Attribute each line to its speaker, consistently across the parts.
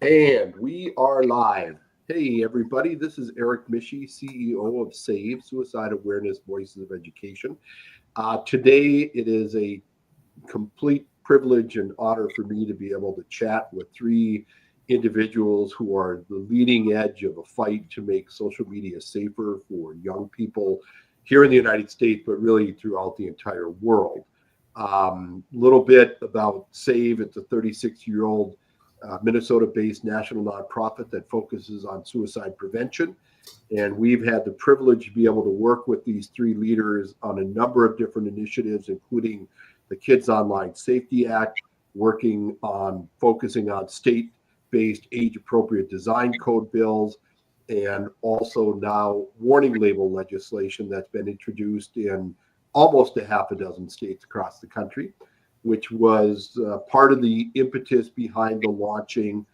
Speaker 1: And we are live. Hey, everybody, this is Eric Mishi, CEO of SAVE, Suicide Awareness Voices of Education. Today, it is a complete privilege and honor for me to be able to chat with three individuals who are the leading edge of a fight to make social media safer for young people here in the United States, but really throughout the entire world. Little bit about SAVE. It's a 36-year-old Minnesota-based national nonprofit that focuses on suicide prevention. And we've had the privilege to be able to work with these three leaders on a number of different initiatives, including the Kids Online Safety Act, working on focusing on state-based age-appropriate design code bills, and also now warning label legislation that's been introduced in almost a half a dozen states across the country, which was part of the impetus behind the launching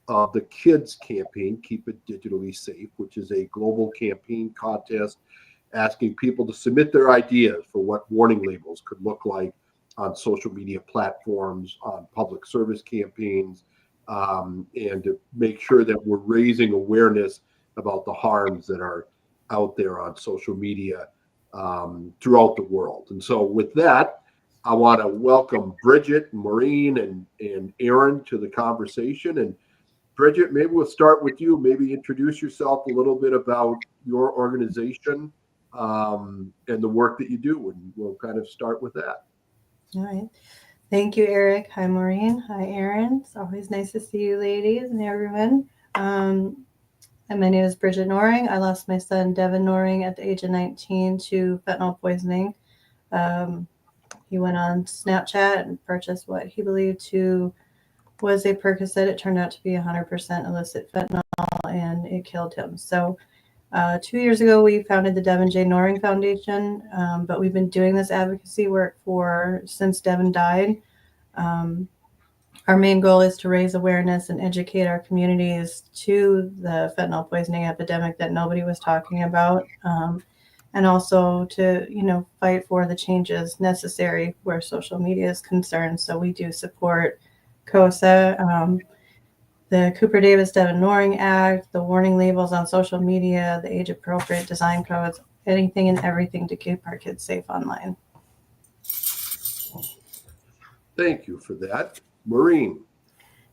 Speaker 1: of the Kids campaign, Keep It Digitally Safe, which is a global campaign contest asking people to submit their ideas for what warning labels could look like on social media platforms, on public service campaigns, and to make sure that we're raising awareness about the harms that are out there on social media throughout the world. And so, with that, I want to welcome Bridgette, Maurine, and Erin to the conversation. And Bridgette, maybe we'll start with you. Maybe introduce yourself a little bit about your organization and the work that you do, and we'll kind of start with that.
Speaker 2: All right. Thank you, Eric. Hi, Maureen. Hi, Erin. It's always nice to see you ladies and everyone. And my name is Bridgette Norring. I lost my son, Devin Norring, at the age of 19 to fentanyl poisoning. He went on Snapchat and purchased what he believed to was a Percocet. It turned out to be 100% illicit fentanyl, and it killed him. So 2 years ago, we founded the Devin J. Norring Foundation, but we've been doing this advocacy work since Devin died. Our main goal is to raise awareness and educate our communities to the fentanyl poisoning epidemic that nobody was talking about, and also to, fight for the changes necessary where social media is concerned. So we do support COSA, the Cooper Davis Devin Norring Act, the warning labels on social media, the age-appropriate design codes, anything and everything to keep our kids safe online.
Speaker 1: Thank you for that. Maureen.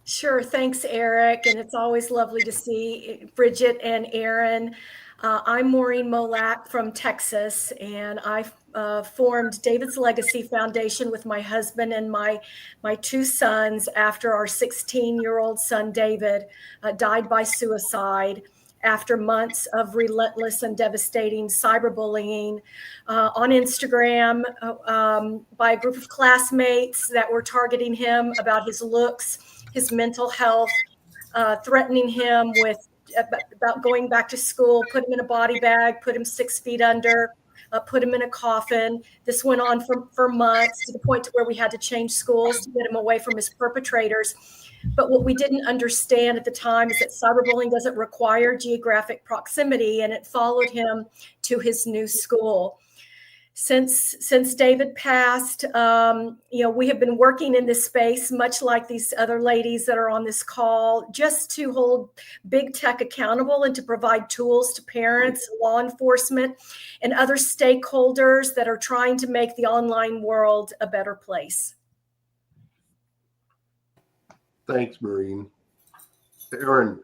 Speaker 3: Sure. Thanks, Eric. And it's always lovely to see Bridgette and Erin. I'm Maurine Molak from Texas, and I formed David's Legacy Foundation with my husband and my two sons after our 16-year-old son, David, died by suicide after months of relentless and devastating cyberbullying on Instagram by a group of classmates that were targeting him about his looks, his mental health, threatening him with about going back to school, put him in a body bag, put him 6 feet under, put him in a coffin. This went on for months, to the point to where we had to change schools to get him away from his perpetrators. But what we didn't understand at the time is that cyberbullying doesn't require geographic proximity, and it followed him to his new school. Since David passed, we have been working in this space, much like these other ladies that are on this call, just to hold big tech accountable and to provide tools to parents, law enforcement, and other stakeholders that are trying to make the online world a better place.
Speaker 1: Thanks, Maureen. Erin.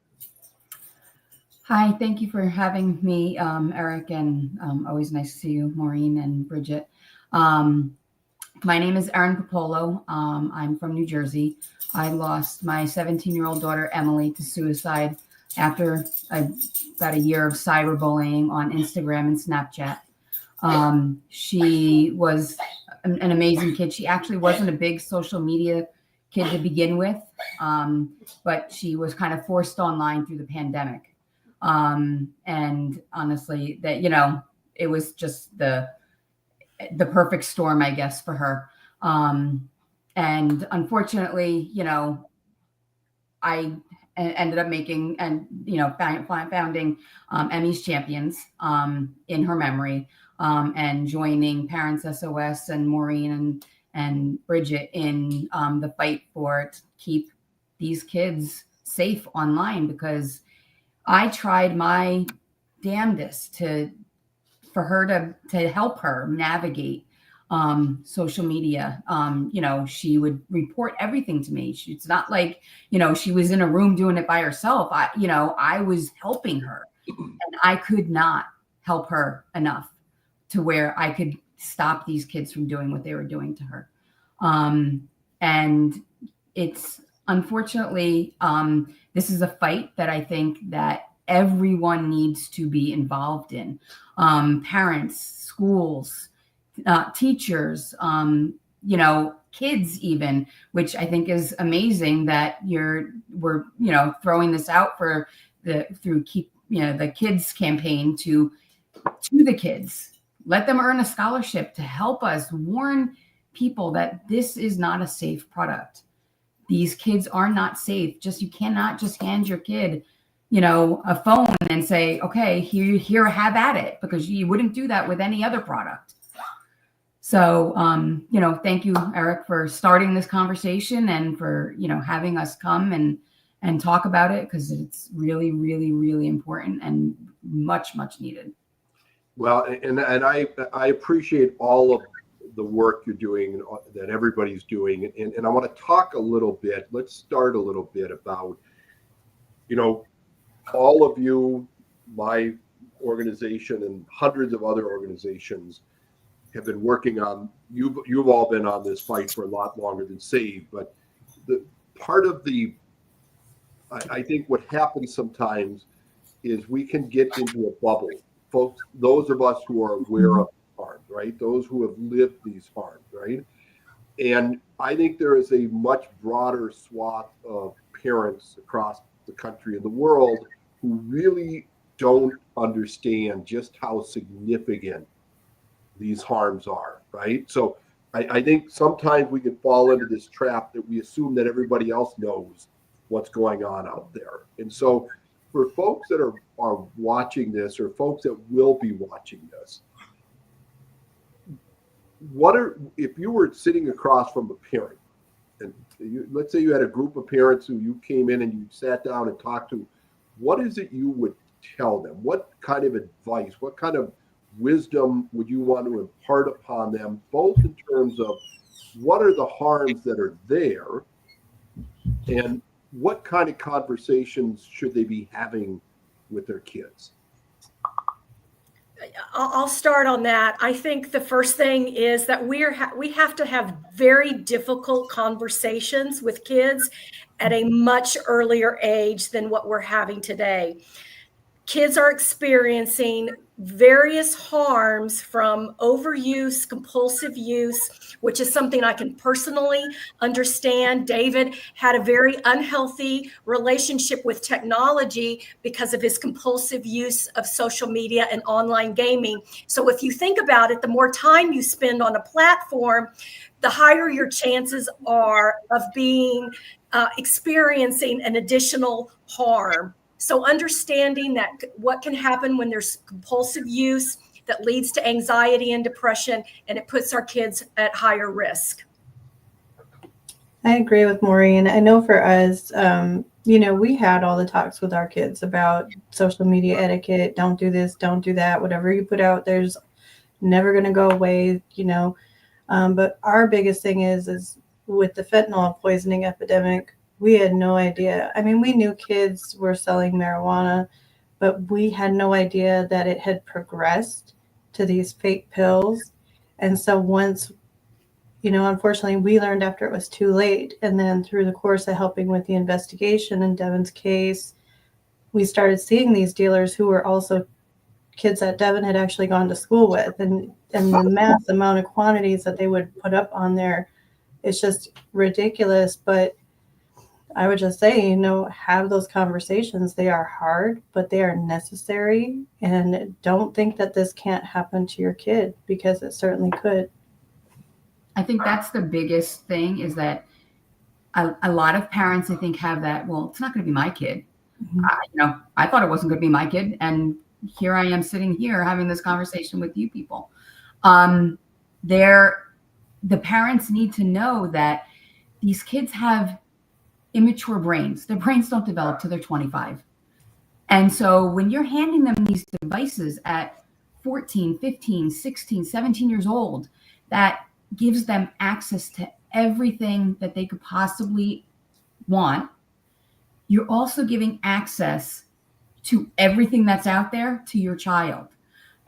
Speaker 4: Hi, thank you for having me, Eric, and always nice to see you, Maureen and Bridgette. My name is Erin Popolo. I'm from New Jersey. I lost my 17-year-old daughter, Emily, to suicide after about a year of cyberbullying on Instagram and Snapchat. She was an amazing kid. She actually wasn't a big social media kid to begin with, but she was kind of forced online through the pandemic. And honestly, that, it was just the perfect storm, I guess, for her. And unfortunately, I ended up making and, founding Emmy's Champions in her memory, and joining Parents SOS and Maureen and Bridgette in the fight to keep these kids safe online, because I tried my damnedest for her to help her navigate social media. She would report everything to me. It's not like, she was in a room doing it by herself. I was helping her, and I could not help her enough to where I could stop these kids from doing what they were doing to her. And it's unfortunately, this is a fight that I think that everyone needs to be involved in. Parents, schools, teachers, kids even, which I think is amazing that we're throwing this out the kids campaign to the kids. Let them earn a scholarship to help us warn people that this is not a safe product. These kids are not safe. You cannot just hand your kid, a phone and say, okay, here, have at it, because you wouldn't do that with any other product. So, thank you, Eric, for starting this conversation and for, having us come and talk about it, because it's really, really, really important and much, much needed.
Speaker 1: Well, and I appreciate all of the work you're doing, that everybody's doing. And I want to talk a little bit. Let's start a little bit about, all of you, my organization, and hundreds of other organizations have been working on, you've all been on this fight for a lot longer than SAVE, but the part of I think what happens sometimes is we can get into a bubble. Folks, those of us who are aware of harms, right? Those who have lived these harms, right? And I think there is a much broader swath of parents across the country and the world who really don't understand just how significant these harms are, right? So I think sometimes we can fall into this trap that we assume that everybody else knows what's going on out there. And so for folks that are watching this, or folks that will be watching this, if you were sitting across from a parent, and let's say you had a group of parents who you came in and you sat down and talked to, what is it you would tell them? What kind of advice, what kind of wisdom would you want to impart upon them, both in terms of what are the harms that are there, and what kind of conversations should they be having with their kids?
Speaker 3: I'll start on that. I think the first thing is that we have to have very difficult conversations with kids at a much earlier age than what we're having today. Kids are experiencing various harms from overuse, compulsive use, which is something I can personally understand. David had a very unhealthy relationship with technology because of his compulsive use of social media and online gaming. So if you think about it, the more time you spend on a platform, the higher your chances are of experiencing an additional harm. So understanding that what can happen when there's compulsive use that leads to anxiety and depression, and it puts our kids at higher risk.
Speaker 2: I agree with Maureen. I know for us, we had all the talks with our kids about social media etiquette. Don't do this, don't do that. Whatever you put out there's never going to go away, But our biggest thing is with the fentanyl poisoning epidemic, we had no idea. I mean, we knew kids were selling marijuana, but we had no idea that it had progressed to these fake pills. And so once, unfortunately, we learned after it was too late. And then through the course of helping with the investigation in Devin's case, we started seeing these dealers who were also kids that Devin had actually gone to school with. And the mass amount of quantities that they would put up on there, it's just ridiculous. But I would just say, have those conversations. They are hard, but they are necessary. And don't think that this can't happen to your kid, because it certainly could.
Speaker 4: I think that's the biggest thing, is that a lot of parents, I think, have that, well, it's not going to be my kid. Mm-hmm. I thought it wasn't going to be my kid. And here I am sitting here having this conversation with you people. The parents need to know that these kids have immature brains. Their brains don't develop till they're 25. And so when you're handing them these devices at 14, 15, 16, 17 years old, that gives them access to everything that they could possibly want. You're also giving access to everything that's out there to your child.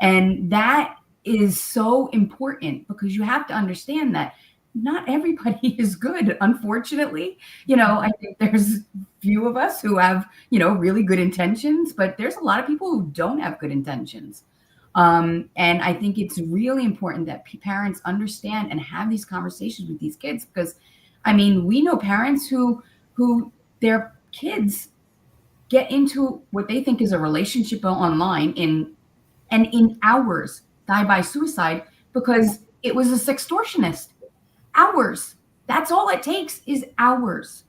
Speaker 4: And that is so important, because you have to understand that not everybody is good, unfortunately. I think there's few of us who have, really good intentions, but there's a lot of people who don't have good intentions. And I think it's really important that parents understand and have these conversations with these kids, because, we know parents who their kids get into what they think is a relationship online in hours die by suicide because it was a sextortionist. Hours. That's all it takes is hours.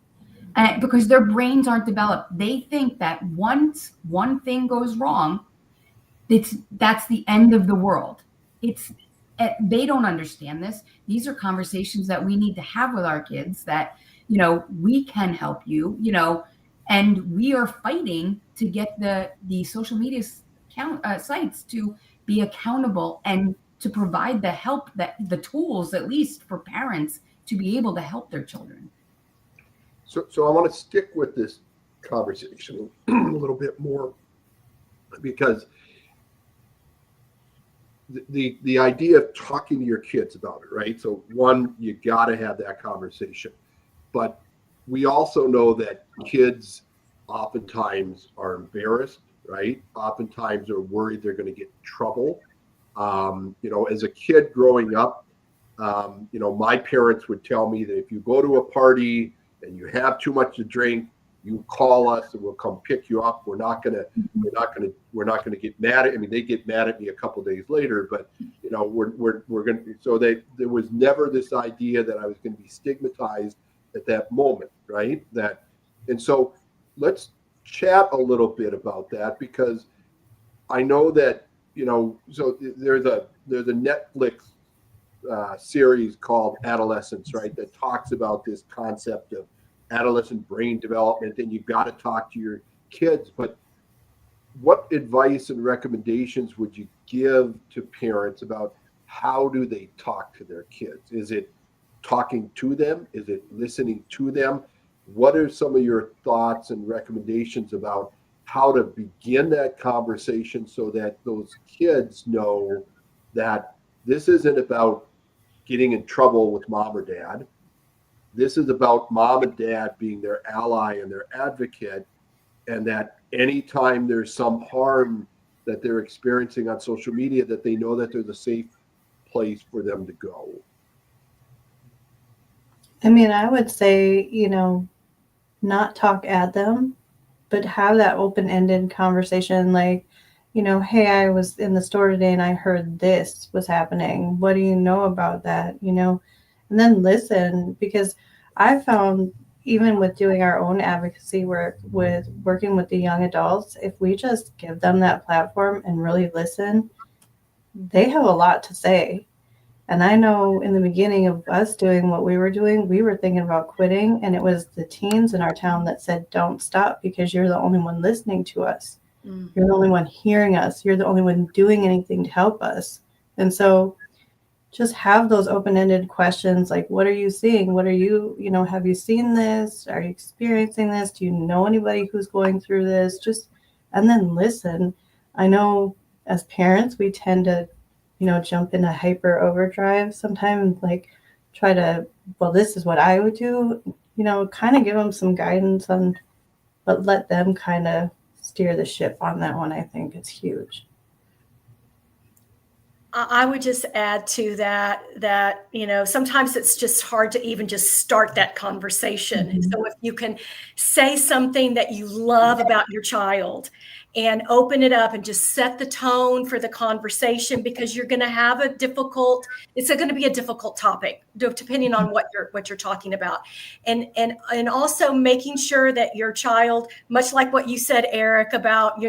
Speaker 4: Because their brains aren't developed. They think that once one thing goes wrong, that's the end of the world. They don't understand this. These are conversations that we need to have with our kids, that, we can help you, and we are fighting to get the social media sites to be accountable and to provide the help, that the tools, at least for parents, to be able to help their children.
Speaker 1: So I want to stick with this conversation a little bit more, because the idea of talking to your kids about it, right? So one, you got to have that conversation, but we also know that kids oftentimes are embarrassed, right? Oftentimes are worried they're going to get in trouble. As a kid growing up, my parents would tell me that if you go to a party and you have too much to drink, you call us and we'll come pick you up. We're not gonna get mad at. They get mad at me a couple days later, but we're gonna. So there was never this idea that I was going to be stigmatized at that moment, right? And so let's chat a little bit about that, because I know that so there's a Netflix series called Adolescence, right, that talks about this concept of adolescent brain development, and you've got to talk to your kids. But what advice and recommendations would you give to parents about how do they talk to their kids? Is it talking to them? Is it listening to them? What are some of your thoughts and recommendations about how to begin that conversation so that those kids know that this isn't about getting in trouble with mom or dad? This is about mom and dad being their ally and their advocate, and that anytime there's some harm that they're experiencing on social media, that they know that there's a safe place for them to go.
Speaker 2: I would say, not talk at them, but have that open-ended conversation, like, hey, I was in the store today and I heard this was happening. What do you know about that? And then listen, because I found, even with doing our own advocacy work, with working with the young adults, if we just give them that platform and really listen, they have a lot to say. And I know in the beginning of us doing what we were doing, we were thinking about quitting. And it was the teens in our town that said, don't stop, because you're the only one listening to us. Mm-hmm. You're the only one hearing us. You're the only one doing anything to help us. And so just have those open-ended questions, like, what are you seeing? What are you, have you seen this? Are you experiencing this? Do you know anybody who's going through this? And then listen. I know as parents, we tend to, jump into hyper overdrive sometimes, like try to, well, this is what I would do, kind of give them some guidance on, but let them kind of steer the ship on that one. I think it's huge.
Speaker 3: I would just add to that, sometimes it's just hard to even just start that conversation. Mm-hmm. So if you can say something that you love about your child and open it up and just set the tone for the conversation, because you're going to have it's going to be a difficult topic depending on what you're talking about. And also making sure that your child, much like what you said, Eric, about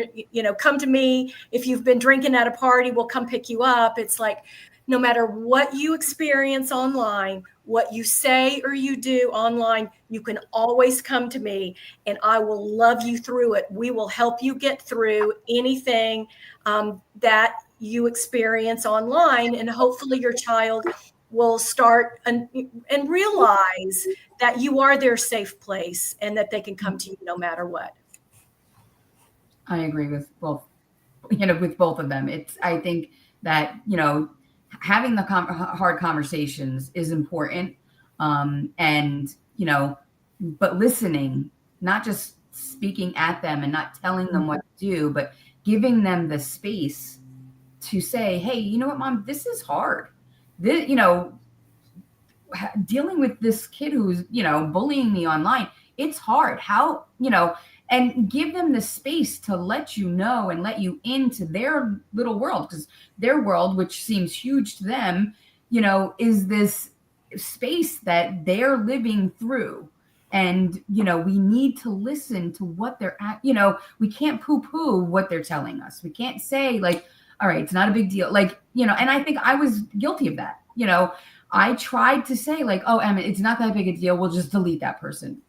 Speaker 3: come to me if you've been drinking at a party, we'll come pick you up. It's like, no matter what you experience online, what you say or you do online, you can always come to me and I will love you through it. We will help you get through anything that you experience online, and hopefully your child will start and realize that you are their safe place and that they can come to you no matter what.
Speaker 4: I agree with both, with both of them. I think that, having the hard conversations is important. And, but listening, not just speaking at them and not telling them what to do, but giving them the space to say, hey, you know what, Mom, this is hard. This, dealing with this kid who's, bullying me online, it's hard. How, and give them the space to let you know and let you into their little world, because their world, which seems huge to them, is this space that they're living through. And, we need to listen to what they're at. We can't poo-poo what they're telling us. We can't say like, all right, it's not a big deal. Like, and I think I was guilty of that. I tried to say like, oh, Emma, it's not that big a deal. We'll just delete that person.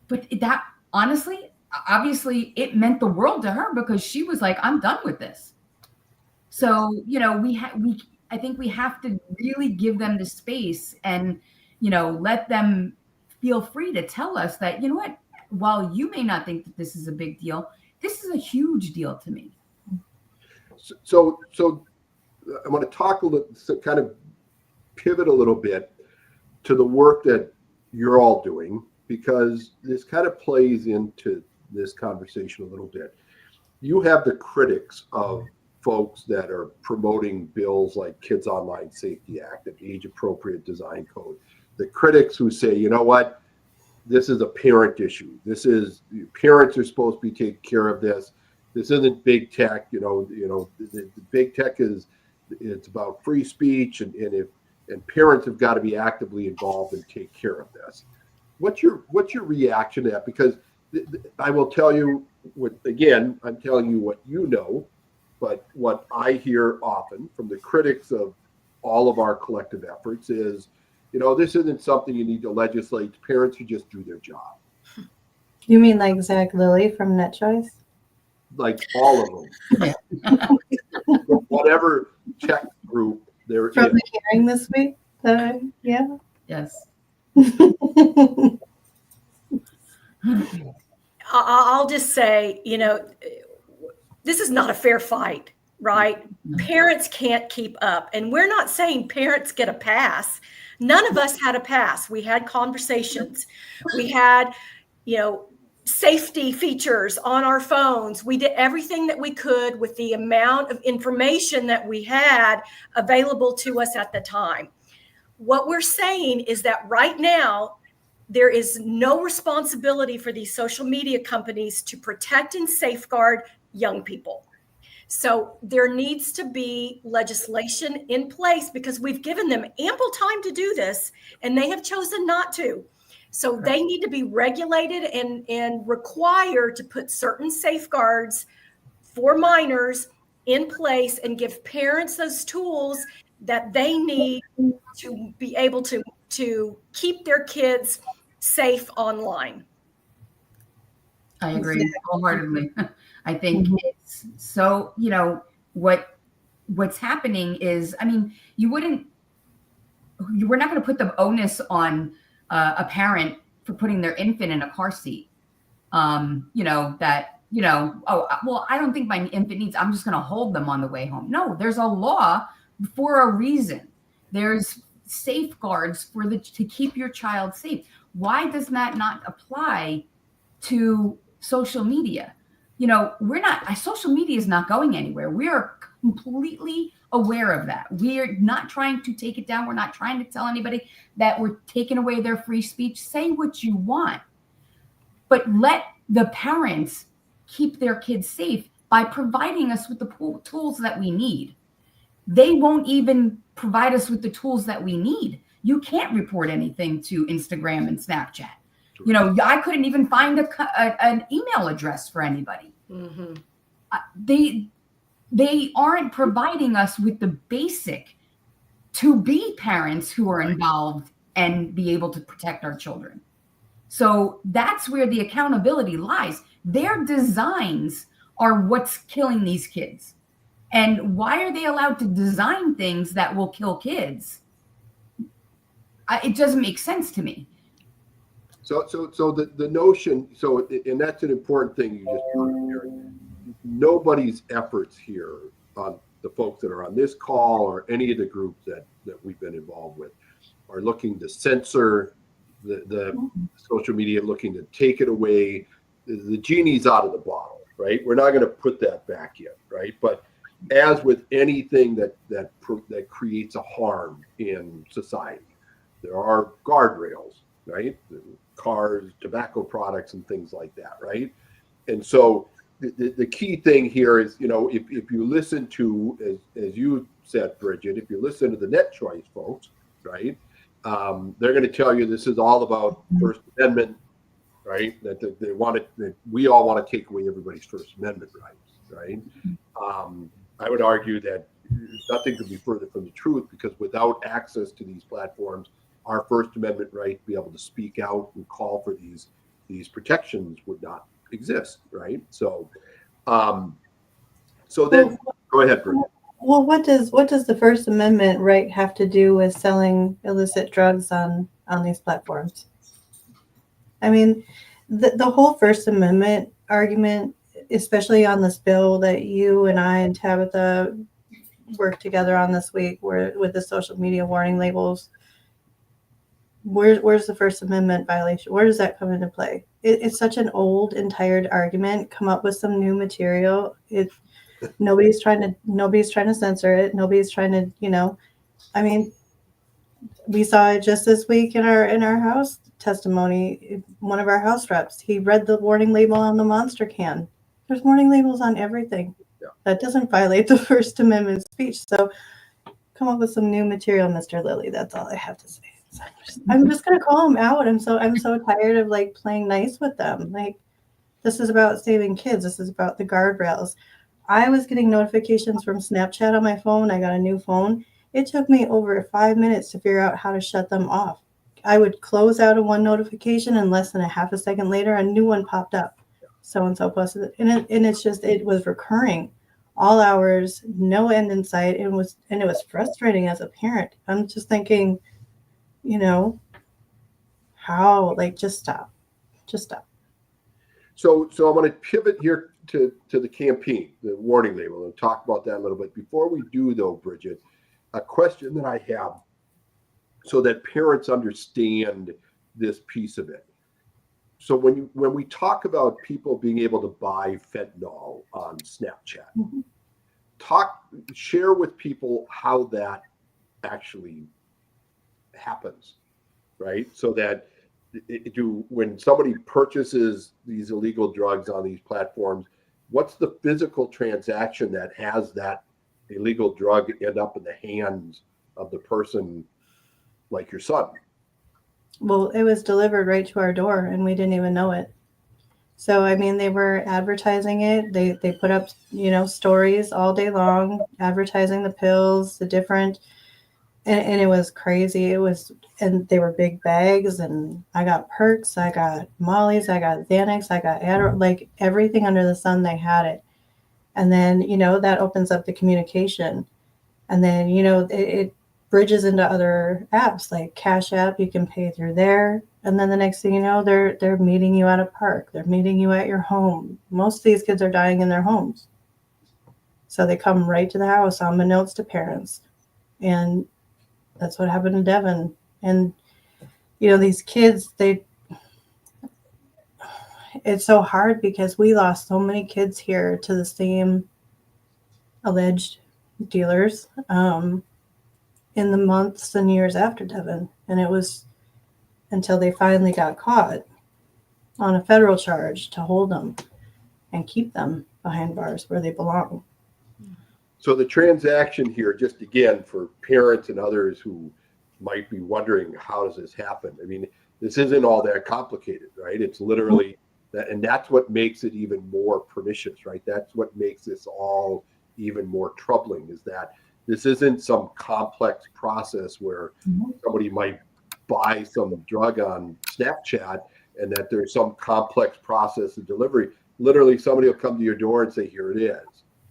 Speaker 4: But that, honestly, obviously it meant the world to her, because she was like, I'm done with this. So, I think we have to really give them the space and, let them feel free to tell us that, you know what, while you may not think that this is a big deal, this is a huge deal to me.
Speaker 1: So I want to talk a little, kind of pivot a little bit to the work that you're all doing, because this kind of plays into this conversation a little bit. You have the critics of folks that are promoting bills like Kids Online Safety Act and Age Appropriate Design Code. The critics who say, you know what, this is a parent issue. Parents are supposed to be taking care of this. This isn't big tech. The big tech it's about free speech, and parents have got to be actively involved and take care of this. What's your reaction to that? Because I will tell you I'm telling you what you know, but what I hear often from the critics of all of our collective efforts is, this isn't something you need to legislate. Parents should just do their job.
Speaker 2: You mean like Zach Lilly from Net Choice?
Speaker 1: Like all of them. Whatever tech group they're
Speaker 2: from
Speaker 1: in.
Speaker 2: the hearing this week? Yeah.
Speaker 4: Yes.
Speaker 3: I'll just say, this is not a fair fight, right? No. Parents can't keep up. And we're not saying parents get a pass. None of us had a pass. We had conversations. We had, safety features on our phones. We did everything that we could with the amount of information that we had available to us at the time. What we're saying is that right now, there is no responsibility for these social media companies to protect and safeguard young people. So there needs to be legislation in place, because we've given them ample time to do this and they have chosen not to. So they need to be regulated and required to put certain safeguards for minors in place and give parents those tools that they need to be able to keep their kids safe online.
Speaker 4: I agree wholeheartedly. I think it's so, what's happening is, we're not going to put the onus on a parent for putting their infant in a car seat. I don't think my infant needs, I'm just going to hold them on the way home. No, there's a law for a reason. There's safeguards to keep your child safe. Why does that not apply to social media? Social media is not going anywhere. We are completely aware of that. We are not trying to take it down. We're not trying to tell anybody that we're taking away their free speech. Say what you want, but let the parents keep their kids safe by providing us with the tools that we need. They won't even provide us with the tools that we need. You can't report anything to Instagram and Snapchat. I couldn't even find an email address for anybody. Mm-hmm. They aren't providing us with the basic to be parents who are involved and be able to protect our children. So that's where the accountability lies. Their designs are what's killing these kids. And why are they allowed to design things that will kill kids? It doesn't make sense to me.
Speaker 1: So the notion, and that's an important thing you just heard here. Nobody's efforts here on the folks that are on this call or any of the groups that we've been involved with are looking to censor the social media, looking to take it away. The genie's out of the bottle, right? We're not going to put that back in, right? But as with anything that creates a harm in society, there are guardrails, right? Cars, tobacco products, and things like that, right? And so the key thing here is, if you listen to, as you said, Bridgette, if you listen to the net choice folks, right, they're going to tell you this is all about First Amendment, right? That they want it, that we all want to take away everybody's First Amendment rights, right? I would argue that nothing could be further from the truth, because without access to these platforms, our First Amendment right to be able to speak out and call for these protections would not exist, right? So then go ahead, Bridgette.
Speaker 2: Well, what does the First Amendment right have to do with selling illicit drugs on these platforms? I mean, the whole First Amendment argument, especially on this bill that you and I and Tabitha worked together on this week, with the social media warning labels. Where's the First Amendment violation? Where does that come into play? It's such an old and tired argument. Come up with some new material. Nobody's trying to censor it. Nobody's trying to, I mean, we saw it just this week in our house testimony. One of our house reps, he read the warning label on the Monster can. There's warning labels on everything.
Speaker 1: Yeah.
Speaker 2: That doesn't violate the First Amendment speech. So come up with some new material, Mr. Lilly. That's all I have to say. I'm just gonna call them out. I'm so tired of playing nice with them. This is about saving kids. This is about the guardrails. I was getting notifications from Snapchat on my phone. I got a new phone. It took me over 5 minutes to figure out how to shut them off. I would close out of one notification, and less than a half a second later, a new one popped up. So-and-so posted it. And it was recurring. All hours, no end in sight. It was frustrating as a parent. I'm just thinking, how, just stop.
Speaker 1: So I'm going to pivot here to the campaign, the warning label, and talk about that a little bit. Before we do, though, Bridgette, a question that I have so that parents understand this piece of it. So when we talk about people being able to buy fentanyl on Snapchat, share with people how that actually happens, right? So that when somebody purchases these illegal drugs on these platforms, what's the physical transaction that has that illegal drug end up in the hands of the person like your son?
Speaker 2: Well, it was delivered right to our door, and we didn't even know it. So, I mean, they were advertising it. They put up, stories all day long, advertising the pills, the different, and it was crazy. And they were big bags, and I got perks, I got Molly's, I got Xanax, I got Adderall, everything under the sun, they had it. And then, that opens up the communication. And then, it bridges into other apps like Cash App. You can pay through there. And then the next thing you know, they're meeting you at a park. They're meeting you at your home. Most of these kids are dying in their homes. So they come right to the house, unbeknownst to parents. And that's what happened to Devin. And, these kids, it's so hard because we lost so many kids here to the same alleged dealers in the months and years after Devin. And it was until they finally got caught on a federal charge to hold them and keep them behind bars where they belong.
Speaker 1: So the transaction here, just again, for parents and others who might be wondering, how does this happen? I mean, this isn't all that complicated, right? It's literally that, and that's what makes it even more pernicious, right? That's what makes this all even more troubling, is that This isn't some complex process where somebody might buy some drug on Snapchat and that there's some complex process of delivery. Literally, somebody will come to your door and say, here it is.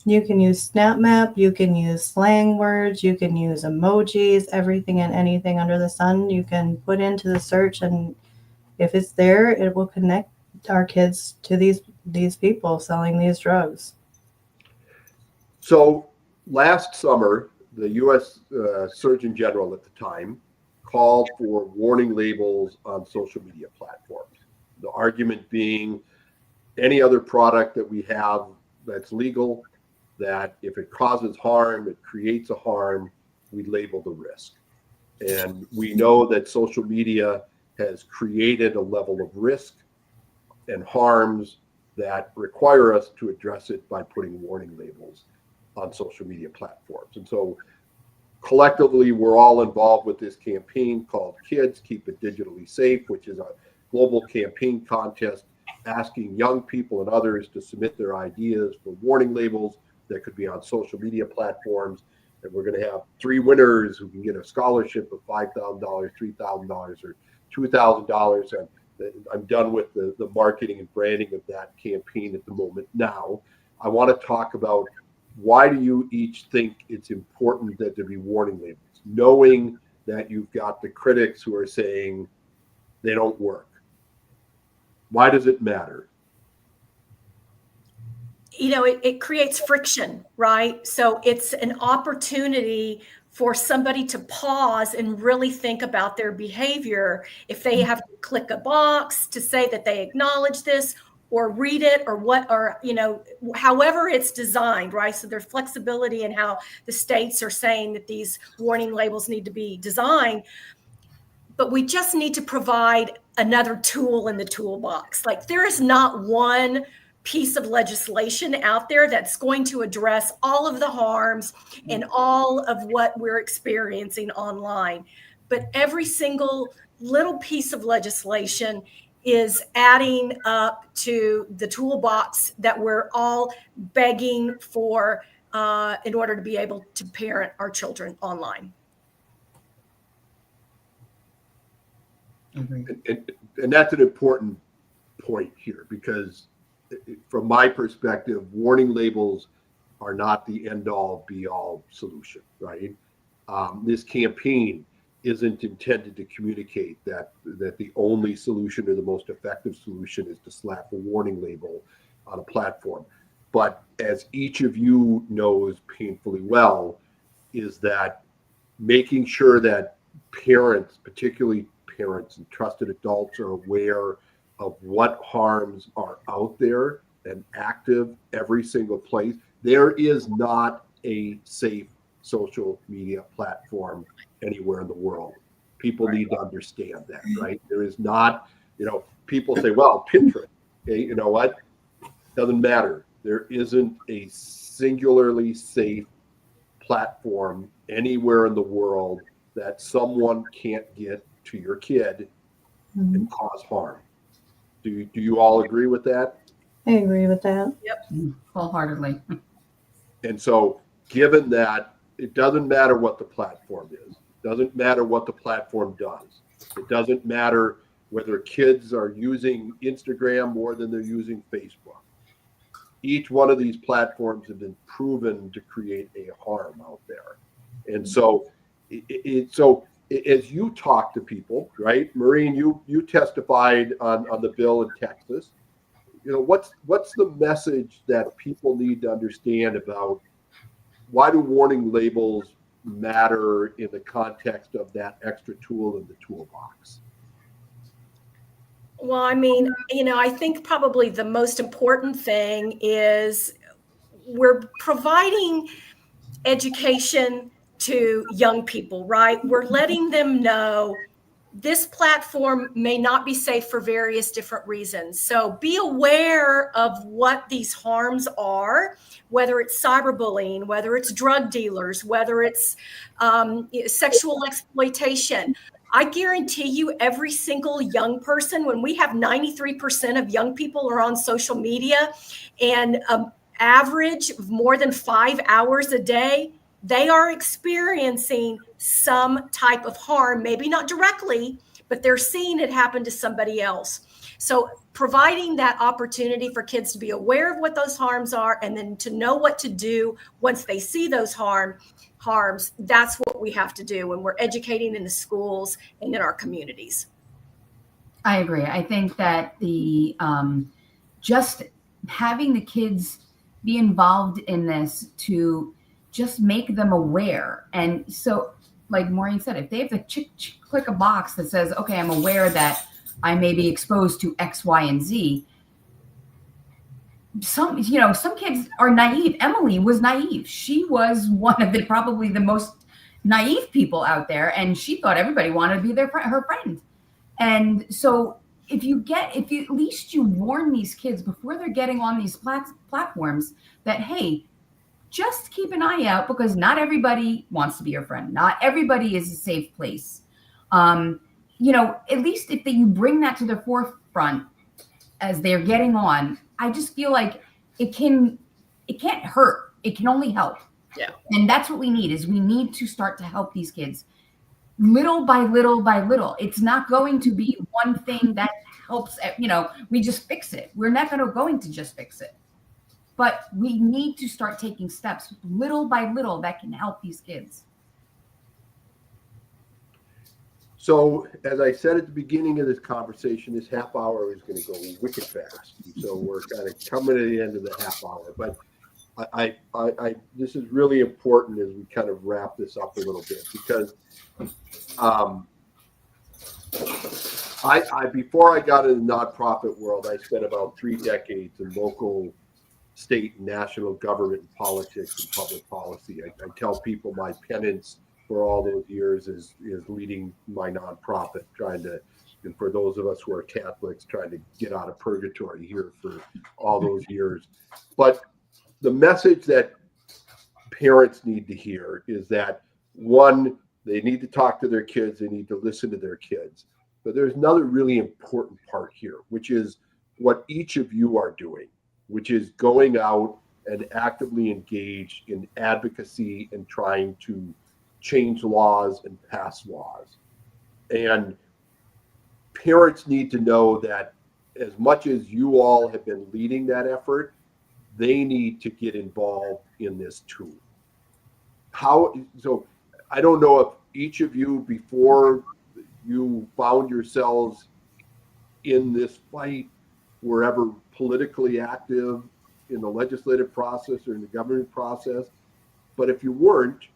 Speaker 2: You can use Snap Map, you can use slang words, you can use emojis, everything and anything under the sun you can put into the search, and if it's there, it will connect our kids to these people selling these drugs.
Speaker 1: So last summer, the U.S. Surgeon General at the time called for warning labels on social media platforms. The argument being any other product that we have that's legal, that if it causes harm, it creates a harm, we label the risk. And we know that social media has created a level of risk and harms that require us to address it by putting warning labels on social media platforms. And so collectively, we're all involved with this campaign called Kids Keep It Digitally Safe, which is a global campaign contest asking young people and others to submit their ideas for warning labels that could be on social media platforms. And we're going to have 3 winners who can get a scholarship of $5,000, $3,000, or $2,000. And I'm done with the marketing and branding of that campaign at the moment. Now, I want to talk about, why do you each think it's important that there be warning labels, knowing that you've got the critics who are saying they don't work? Why does it matter?
Speaker 3: It creates friction, right? So it's an opportunity for somebody to pause and really think about their behavior. If they have to click a box to say that they acknowledge this, or read it, or however it's designed, right? So there's flexibility in how the states are saying that these warning labels need to be designed. But we just need to provide another tool in the toolbox. Like, there is not one piece of legislation out there that's going to address all of the harms and all of what we're experiencing online. But every single little piece of legislation is adding up to the toolbox that we're all begging for in order to be able to parent our children online.
Speaker 1: And that's an important point here, because from my perspective, warning labels are not the end-all be-all solution, right? This campaign isn't intended to communicate that the only solution or the most effective solution is to slap a warning label on a platform. But as each of you knows painfully well, is that making sure that parents, particularly parents and trusted adults, are aware of what harms are out there and active every single place. There is not a safe social media platform anywhere in the world. People need to understand that, right? There is not, people say, well, Pinterest, okay, you know what? Doesn't matter. There isn't a singularly safe platform anywhere in the world that someone can't get to your kid and cause harm. Do you all agree with that?
Speaker 2: I agree with that.
Speaker 3: Yep.
Speaker 4: Wholeheartedly.
Speaker 1: And so, given that, it doesn't matter what the platform is. It doesn't matter what the platform does. It doesn't matter whether kids are using Instagram more than they're using Facebook. Each one of these platforms have been proven to create a harm out there. And so, as you talk to people, right, Maurine, you testified on the bill in Texas. What's the message that people need to understand about why do warning labels matter in the context of that extra tool in the toolbox?
Speaker 3: Well, I think probably the most important thing is we're providing education to young people, right? We're letting them know this platform may not be safe for various different reasons. So be aware of what these harms are, whether it's cyberbullying, whether it's drug dealers, whether it's sexual exploitation. I guarantee you, every single young person, when we have 93% of young people are on social media and average of more than 5 hours a day, they are experiencing some type of harm, maybe not directly, but they're seeing it happen to somebody else. So providing that opportunity for kids to be aware of what those harms are and then to know what to do once they see those harms, that's what we have to do when we're educating in the schools and in our communities.
Speaker 4: I agree. I think that the just having the kids be involved in this to just make them aware. And so, like Maureen said, if they have to click a box that says, okay, I'm aware that I may be exposed to X, Y, and Z. Some kids are naive. Emily was naive. She was one of probably the most naive people out there. And she thought everybody wanted to be her friend. And so if at least you warn these kids before they're getting on these platforms that, hey, just keep an eye out, because not everybody wants to be your friend. Not everybody is a safe place. At least if you bring that to the forefront as they're getting on, I just feel like it can't hurt. It can only help.
Speaker 3: Yeah.
Speaker 4: And that's what we need to start to help these kids little by little by little. It's not going to be one thing that helps, we just fix it. We're not going to just fix it. But we need to start taking steps little by little that can help these kids.
Speaker 1: So, as I said at the beginning of this conversation, this half hour is going to go wicked fast. So we're kind of coming to the end of the half hour. But I this is really important as we kind of wrap this up a little bit, because before I got in the nonprofit world, I spent about 3 decades in local, state, and national government and politics and public policy. I tell people my penance for all those years is leading my nonprofit, and for those of us who are Catholics, trying to get out of purgatory here for all those years. But the message that parents need to hear is that, one, they need to talk to their kids, they need to listen to their kids. But there's another really important part here, which is what each of you are doing, which is going out and actively engaged in advocacy and trying to change laws and pass laws. And parents need to know that as much as you all have been leading that effort, they need to get involved in this too. So I don't know if each of you, before you found yourselves in this fight, were ever politically active in the legislative process or in the government process. But if you weren't,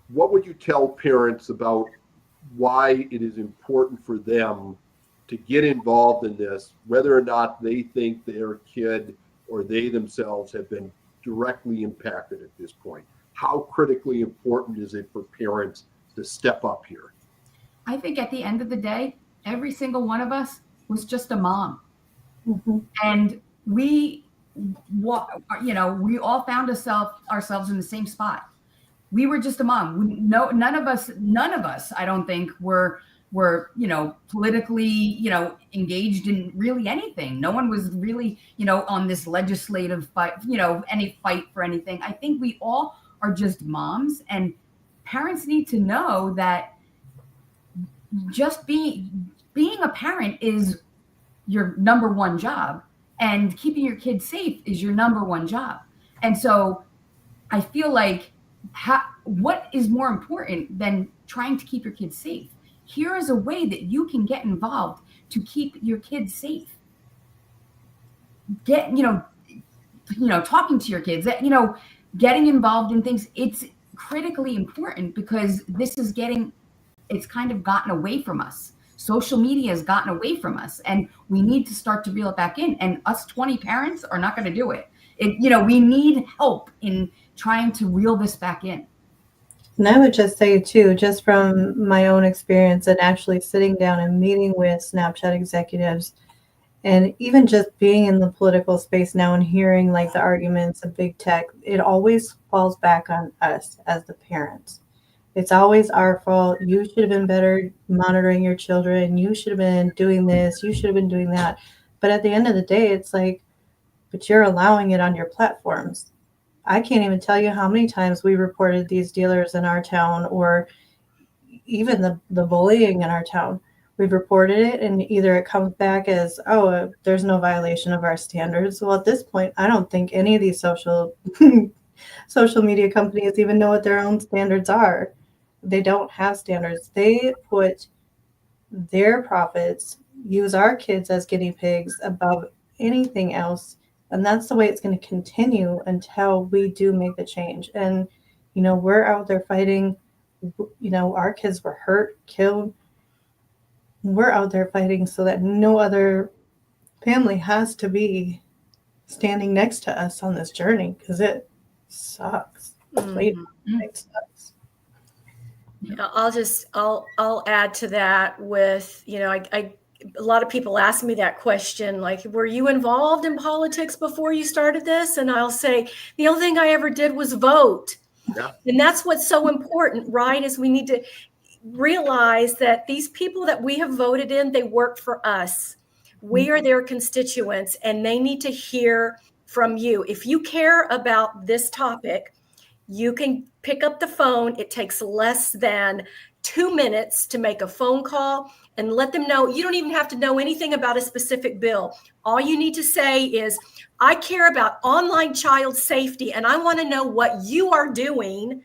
Speaker 1: what would you tell parents about why it is important for them to get involved in this, whether or not they think their kid or they themselves have been directly impacted at this point? How critically important is it for parents to step up here?
Speaker 4: I think at the end of the day, every single one of us was just a mom. Mm-hmm. And we all found ourselves in the same spot. We were just a mom. None of us, I don't think, were politically, engaged in really anything. No one was really, on this legislative fight, any fight for anything. I think we all are just moms, and parents need to know that just being a parent is your number one job, and keeping your kids safe is your number one job. And so I feel like what is more important than trying to keep your kids safe? Here is a way that you can get involved to keep your kids safe. Talking to your kids, getting involved in things. It's critically important, because it's kind of gotten away from us. Social media has gotten away from us, and we need to start to reel it back in. And us 20 parents are not going to do it. We need help in trying to reel this back in.
Speaker 2: And I would just say too, just from my own experience and actually sitting down and meeting with Snapchat executives, and even just being in the political space now and hearing like the arguments of big tech, it always falls back on us as the parents. It's always our fault. You should have been better monitoring your children. You should have been doing this. You should have been doing that. But at the end of the day, it's like, but you're allowing it on your platforms. I can't even tell you how many times we reported these dealers in our town, or even the bullying in our town. We've reported it, and either it comes back as, oh, there's no violation of our standards. Well, at this point, I don't think any of these social media companies even know what their own standards are. They don't have standards. They put their profits, use our kids as guinea pigs above anything else. And that's the way it's going to continue until we do make the change. And, we're out there fighting. Our kids were hurt, killed. We're out there fighting so that no other family has to be standing next to us on this journey, because it sucks. It sucks.
Speaker 3: I'll add to that with, a lot of people ask me that question, like, were you involved in politics before you started this? And I'll say, the only thing I ever did was vote.
Speaker 1: Yeah.
Speaker 3: And that's what's so important, right? Is we need to realize that these people that we have voted in, they work for us. We are their constituents, and they need to hear from you. If you care about this topic, you can pick up the phone. It takes less than 2 minutes to make a phone call and let them know. You don't even have to know anything about a specific bill. All you need to say is, I care about online child safety, and I want to know what you are doing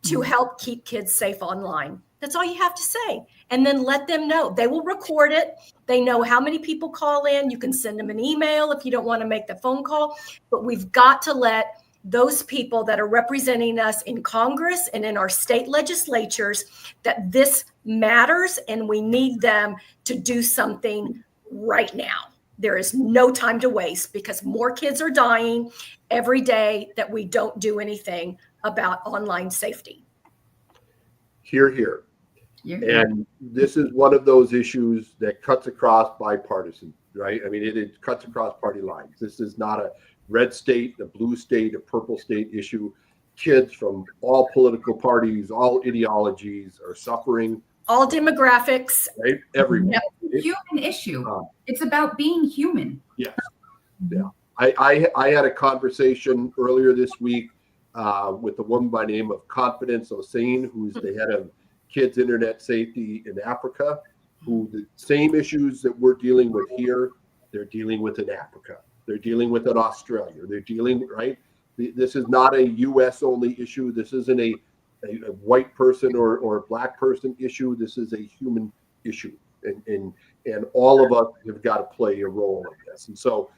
Speaker 3: to help keep kids safe online. That's all you have to say. And then let them know. They will record it. They know how many people call in. You can send them an email if you don't want to make the phone call. But we've got to let those people that are representing us in Congress and in our state legislatures that this matters, and we need them to do something right now. There is no time to waste, because more kids are dying every day that we don't do anything about online safety.
Speaker 1: Hear, hear. And this is one of those issues that cuts across bipartisan, right? I mean, it cuts across party lines. This is not a red state, a blue state, a purple state issue. Kids from all political parties, all ideologies are suffering.
Speaker 3: All demographics.
Speaker 1: Right? Everyone.
Speaker 4: Human issue. It's about being human.
Speaker 1: Yes. Yeah. I had a conversation earlier this week with a woman by the name of Confidence Hossein, who's the head of kids internet safety in Africa, who the same issues that we're dealing with here, they're dealing with in Africa. They're dealing with in Australia. They're dealing, right? This is not a U.S. only issue. This isn't a white person or a black person issue. This is a human issue. And all of us have got to play a role in this. And so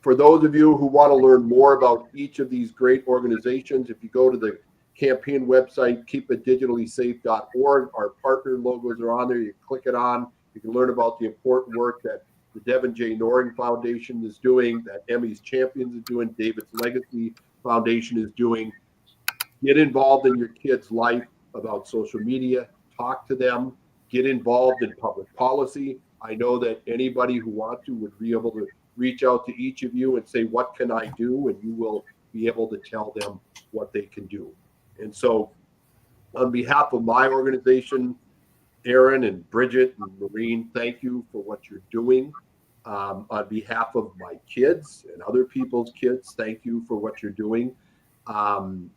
Speaker 1: for those of you who want to learn more about each of these great organizations, if you go to the campaign website, keepitdigitallysafe.org, our partner logos are on there. You click it on. You can learn about the important work that the Devin J. Norring Foundation is doing, that Emmy's Champions is doing, David's Legacy Foundation is doing. Get involved in your kids' life about social media. Talk to them. Get involved in public policy. I know that anybody who wants to would be able to reach out to each of you and say, what can I do? And you will be able to tell them what they can do. And so on behalf of my organization, Erin and Bridgette and Maurine, thank you for what you're doing. On behalf of my kids and other people's kids, thank you for what you're doing.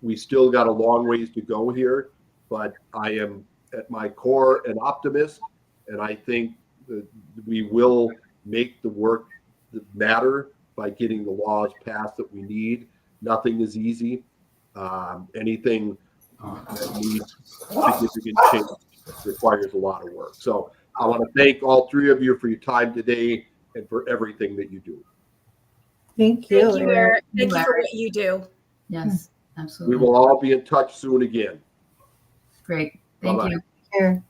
Speaker 1: We still got a long ways to go here, but I am at my core an optimist, and I think that we will make the work matter by getting the laws passed that we need. Nothing is easy. Anything that needs significant change requires a lot of work. So I want to thank all three of you for your time today and for everything that you do.
Speaker 2: Thank you.
Speaker 3: Thank you, Eric. Thank you for what you do.
Speaker 4: Yes, absolutely.
Speaker 1: We will all be in touch soon again.
Speaker 4: Great. Thank
Speaker 1: Bye-bye.
Speaker 4: you.
Speaker 2: Here.